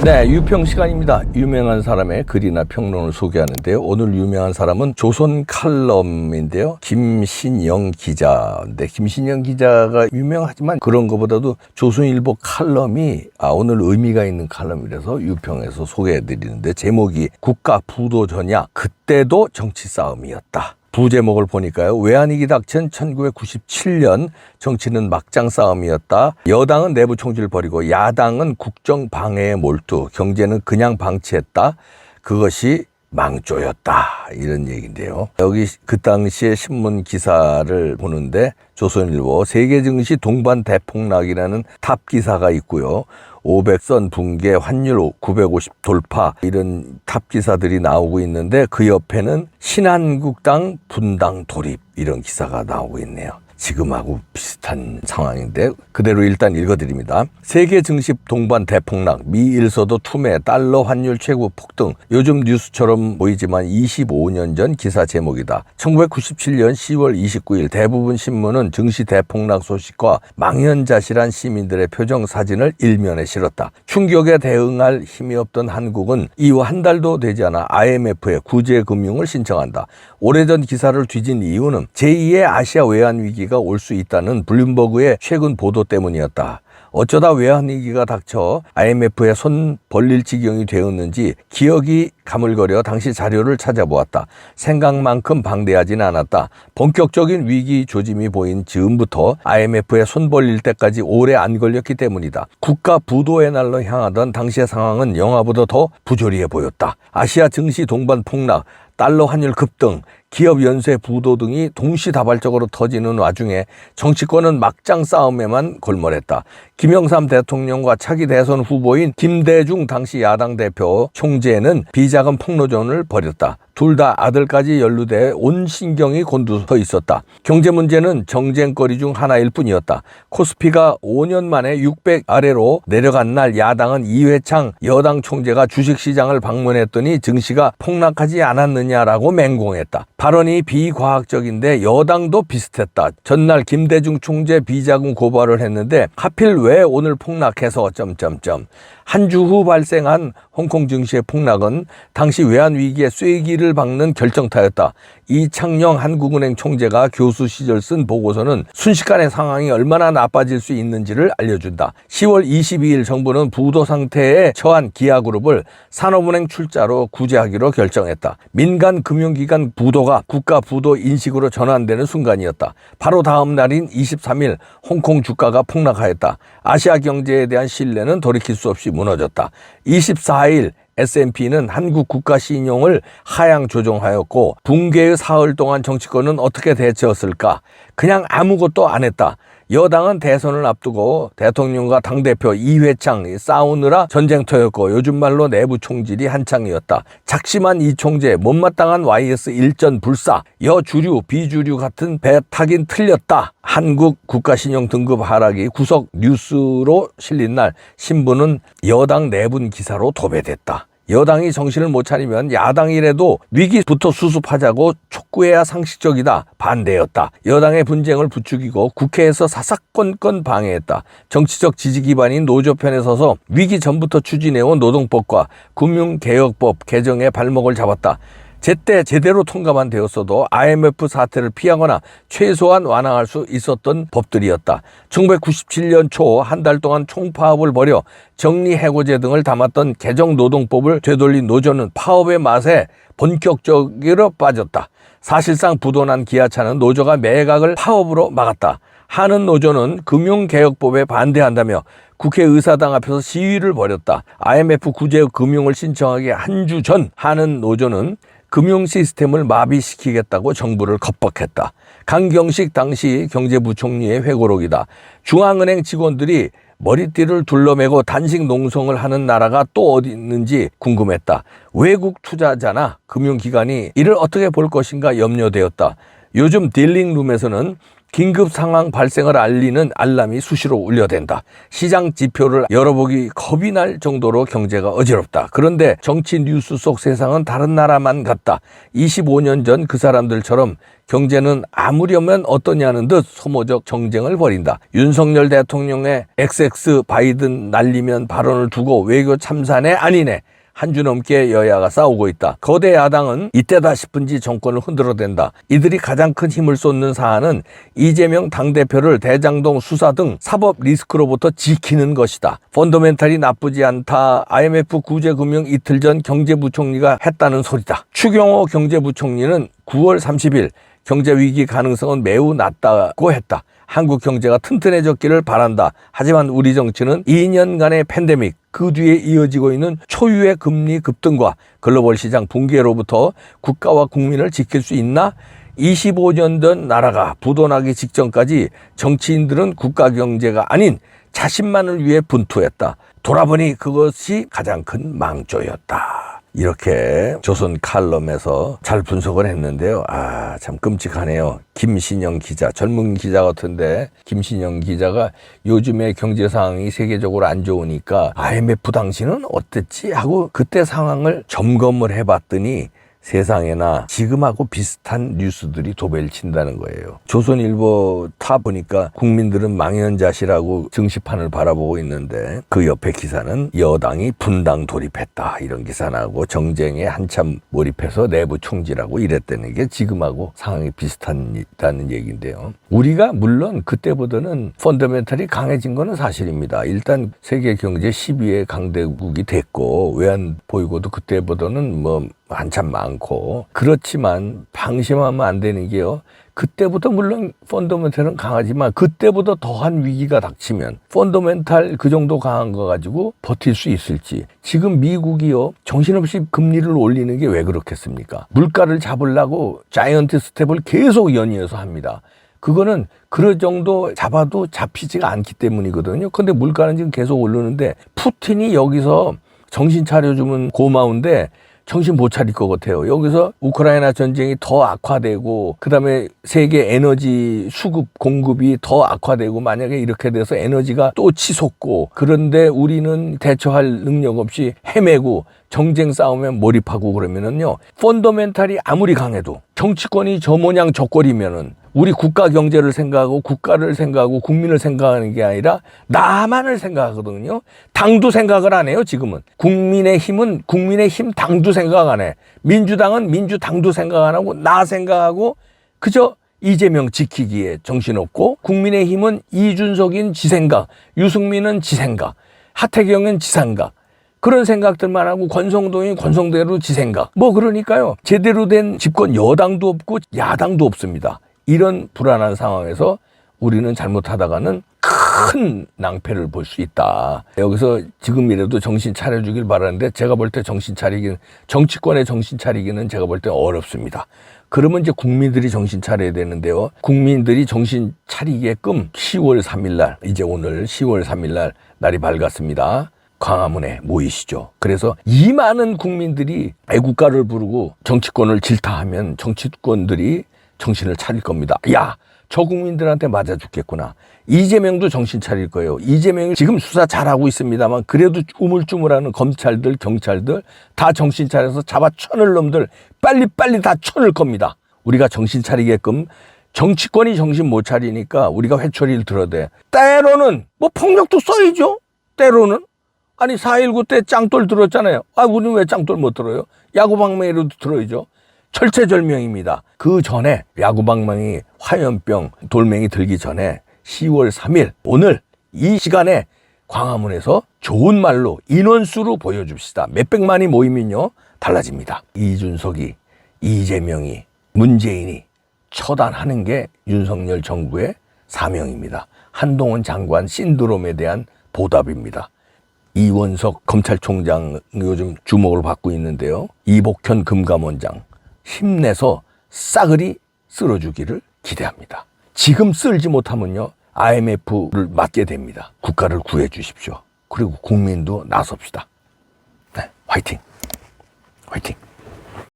네, 유평 시간입니다. 유명한 사람의 글이나 평론을 소개하는데요. 오늘 유명한 사람은 조선 칼럼인데요. 김신영 기자인데, 김신영 기자가 유명하지만 그런 것보다도 조선일보 칼럼이 오늘 의미가 있는 칼럼이라서 유평에서 소개해드리는데, 제목이 국가 부도 전야 그때도 정치 싸움이었다. 부제목을 보니까요. 외환위기 닥친 1997년 정치는 막장 싸움이었다. 여당은 내부 총질을 벌이고 야당은 국정 방해에 몰두, 경제는 그냥 방치했다. 그것이 망조였다. 이런 얘기인데요. 여기 그 당시에 신문 기사를 보는데 조선일보 세계 증시 동반 대폭락이라는 탑 기사가 있고요. 500선 붕괴, 환율 950 돌파, 이런 탑 기사들이 나오고 있는데 그 옆에는 신한국당 분당 돌입, 이런 기사가 나오고 있네요. 지금하고 비슷한 상황인데 그대로 일단 읽어드립니다. 세계 증시 동반 대폭락, 미일서도 투매, 달러 환율 최고 폭등. 요즘 뉴스처럼 보이지만 25년 전 기사 제목이다. 1997년 10월 29일 대부분 신문은 증시 대폭락 소식과 망연자실한 시민들의 표정 사진을 일면에 실었다. 충격에 대응할 힘이 없던 한국은 이후 한 달도 되지 않아 IMF에 구제 금융을 신청한다. 오래전 기사를 뒤진 이유는 제2의 아시아 외환위기가 올 수 있다는 블룸버그의 최근 보도 때문이었다. 어쩌다 외환위기가 닥쳐 IMF에 손 벌릴 지경이 되었는지 기억이 가물거려 당시 자료를 찾아보았다. 생각만큼 방대하진 않았다. 본격적인 위기 조짐이 보인 즈음부터 IMF에 손 벌릴 때까지 오래 안 걸렸기 때문이다. 국가 부도의 날로 향하던 당시의 상황은 영화보다 더 부조리해 보였다. 아시아 증시 동반 폭락, 달러 환율 급등, 기업 연쇄 부도 등이 동시다발적으로 터지는 와중에 정치권은 막장 싸움에만 골몰했다. 김영삼 대통령과 차기 대선 후보인 김대중 당시 야당 대표 총재는 비자금 폭로전을 벌였다. 둘 다 아들까지 연루돼 온 신경이 곤두서 있었다. 경제 문제는 정쟁거리 중 하나일 뿐이었다. 코스피가 5년 만에 600 아래로 내려간 날 야당은 이회창 여당 총재가 주식시장을 방문했더니 증시가 폭락하지 않았느냐라고 맹공했다. 발언이 비과학적인데 여당도 비슷했다. 전날 김대중 총재 비자금 고발을 했는데 하필 왜 오늘 폭락해서 점점점. 한 주 후 발생한 홍콩 증시의 폭락은 당시 외환위기의 쐐기를 박는 결정타였다. 이창영 한국은행 총재가 교수 시절 쓴 보고서는 순식간에 상황이 얼마나 나빠질 수 있는지를 알려준다. 10월 22일 정부는 부도 상태에 처한 기아그룹을 산업은행 출자로 구제하기로 결정했다. 민간 금융기관 부도가 국가 부도 인식으로 전환되는 순간이었다. 바로 다음 날인 23일 홍콩 주가가 폭락하였다. 아시아 경제에 대한 신뢰는 돌이킬 수 없이 무너졌다. 24일 S&P는 한국 국가 신용을 하향 조정하였고 붕괴의 사흘 동안 정치권은 어떻게 대처했을까? 그냥 아무것도 안 했다. 여당은 대선을 앞두고 대통령과 당대표 이회창 싸우느라 전쟁터였고 요즘 말로 내부 총질이 한창이었다. 작심한 이 총재, 못마땅한 YS 일전 불사, 여주류 비주류 같은 배 타긴 틀렸다. 한국 국가신용 등급 하락이 구석 뉴스로 실린 날 신문은 여당 내분 기사로 도배됐다. 여당이 정신을 못 차리면 야당이라도 위기부터 수습하자고 촉구해야 상식적이다. 반대였다. 여당의 분쟁을 부추기고 국회에서 사사건건 방해했다. 정치적 지지 기반인 노조 편에 서서 위기 전부터 추진해온 노동법과 금융개혁법 개정에 발목을 잡았다. 제때 제대로 통과만 되었어도 IMF 사태를 피하거나 최소한 완화할 수 있었던 법들이었다. 1997년 초 한 달 동안 총파업을 벌여 정리해고제 등을 담았던 개정노동법을 되돌린 노조는 파업의 맛에 본격적으로 빠졌다. 사실상 부도난 기아차는 노조가 매각을 파업으로 막았다. 하는 노조는 금융개혁법에 반대한다며 국회의사당 앞에서 시위를 벌였다. IMF 구제 금융을 신청하기 한 주 전 하는 노조는 금융 시스템을 마비시키겠다고 정부를 겁박했다. 강경식 당시 경제부총리의 회고록이다. 중앙은행 직원들이 머리띠를 둘러매고 단식 농성을 하는 나라가 또 어디 있는지 궁금했다. 외국 투자자나 금융기관이 이를 어떻게 볼 것인가 염려되었다. 요즘 딜링룸에서는 긴급 상황 발생을 알리는 알람이 수시로 울려댄다. 시장 지표를 열어보기 겁이 날 정도로 경제가 어지럽다. 그런데 정치 뉴스 속 세상은 다른 나라만 같다. 25년 전 그 사람들처럼 경제는 아무려면 어떠냐는 듯 소모적 정쟁을 벌인다. 윤석열 대통령의 XX 바이든 날리면 발언을 두고 외교 참사네 아니네. 한 주 넘게 여야가 싸우고 있다. 거대 야당은 이때다 싶은지 정권을 흔들어댄다. 이들이 가장 큰 힘을 쏟는 사안은 이재명 당대표를 대장동 수사 등 사법 리스크로부터 지키는 것이다. 펀더멘탈이 나쁘지 않다. IMF 구제금융 이틀 전 경제부총리가 했다는 소리다. 추경호 경제부총리는 9월 30일 경제위기 가능성은 매우 낮다고 했다. 한국 경제가 튼튼해졌기를 바란다. 하지만 우리 정치는 2년간의 팬데믹, 그 뒤에 이어지고 있는 초유의 금리 급등과 글로벌 시장 붕괴로부터 국가와 국민을 지킬 수 있나? 25년 전 나라가 부도나기 직전까지 정치인들은 국가 경제가 아닌 자신만을 위해 분투했다. 돌아보니 그것이 가장 큰 망조였다. 이렇게 조선 칼럼에서 잘 분석을 했는데요. 참 끔찍하네요. 김신영 기자, 젊은 기자 같은데 김신영 기자가 요즘에 경제 상황이 세계적으로 안 좋으니까 IMF 당시는 어땠지 하고 그때 상황을 점검을 해봤더니 세상에나 지금하고 비슷한 뉴스들이 도배를 친다는 거예요. 조선일보 타 보니까 국민들은 망연자실하고 증시판을 바라보고 있는데 그 옆에 기사는 여당이 분당 돌입했다 이런 기사 나고 정쟁에 한참 몰입해서 내부 총질하고 이랬다는 게 지금하고 상황이 비슷하다는 얘기인데요. 우리가 물론 그때보다는 펀더멘탈이 강해진 거는 사실입니다. 일단 세계 경제 10위의 강대국이 됐고 외환 보유고도 그때보다는 한참 많고 그렇지만 방심하면 안 되는 게요. 그때부터 물론 펀더멘탈은 강하지만 그때보다 더한 위기가 닥치면 펀더멘탈 그 정도 강한 거 가지고 버틸 수 있을지. 지금 미국이요 정신없이 금리를 올리는 게 왜 그렇겠습니까? 물가를 잡으려고 자이언트 스텝을 계속 연이어서 합니다. 그거는 그럴 정도 잡아도 잡히지가 않기 때문이거든요. 근데 물가는 지금 계속 오르는데 푸틴이 여기서 정신 차려주면 고마운데 정신 못 차릴 것 같아요. 여기서 우크라이나 전쟁이 더 악화되고 그다음에 세계 에너지 수급 공급이 더 악화되고 만약에 이렇게 돼서 에너지가 또 치솟고 그런데 우리는 대처할 능력 없이 헤매고 정쟁 싸움에 몰입하고 그러면은요. 펀더멘탈이 아무리 강해도 정치권이 저 모양 저 꼴이면은 우리 국가 경제를 생각하고 국가를 생각하고 국민을 생각하는 게 아니라 나만을 생각하거든요. 당도 생각을 안 해요, 지금은. 국민의힘은 국민의힘 당도 생각 안 해. 민주당은 민주당도 생각 안 하고 나 생각하고 그저 이재명 지키기에 정신없고 국민의힘은 이준석인 지 생각, 유승민은 지 생각, 하태경은 지 생각. 그런 생각들만 하고 권성동이 권성대로 지 생각. 그러니까요. 제대로 된 집권 여당도 없고 야당도 없습니다. 이런 불안한 상황에서 우리는 잘못하다가는 큰 낭패를 볼 수 있다. 여기서 지금이라도 정신 차려주길 바라는데 제가 볼 때 정치권의 정신 차리기는 제가 볼 때 어렵습니다. 그러면 이제 국민들이 정신 차려야 되는데요. 국민들이 정신 차리게끔 10월 3일 날, 이제 오늘 10월 3일 날 날이 밝았습니다. 광화문에 모이시죠. 그래서 이 많은 국민들이 애국가를 부르고 정치권을 질타하면 정치권들이 정신을 차릴 겁니다. 야, 저 국민들한테 맞아 죽겠구나. 이재명도 정신 차릴 거예요. 이재명이 지금 수사 잘하고 있습니다만 그래도 우물쭈물하는 검찰들, 경찰들 다 정신 차려서 잡아 쳐낼 놈들 빨리빨리 다 쳐낼 겁니다. 우리가 정신 차리게끔 정치권이 정신 못 차리니까 우리가 회초리를 들어야 돼. 때로는 폭력도 써야죠. 때로는. 아니 4.19 때 짱돌 들었잖아요. 우리는 왜 짱돌 못 들어요? 야구방망이라도 들어야죠. 철체절명입니다. 그 전에 야구방망이, 화염병, 돌멩이 들기 전에 10월 3일 오늘 이 시간에 광화문에서 좋은 말로 인원수로 보여줍시다. 몇백만이 모이면요 달라집니다. 이준석이, 이재명이, 문재인이 처단하는 게 윤석열 정부의 사명입니다. 한동훈 장관 신드롬에 대한 보답입니다. 이원석 검찰총장 요즘 주목을 받고 있는데요. 이복현 금감원장 힘내서 싸그리 쓸어주기를 기대합니다. 지금 쓸지 못하면요 IMF를 맞게 됩니다. 국가를 구해 주십시오. 그리고 국민도 나섭시다. 네, 화이팅! 화이팅!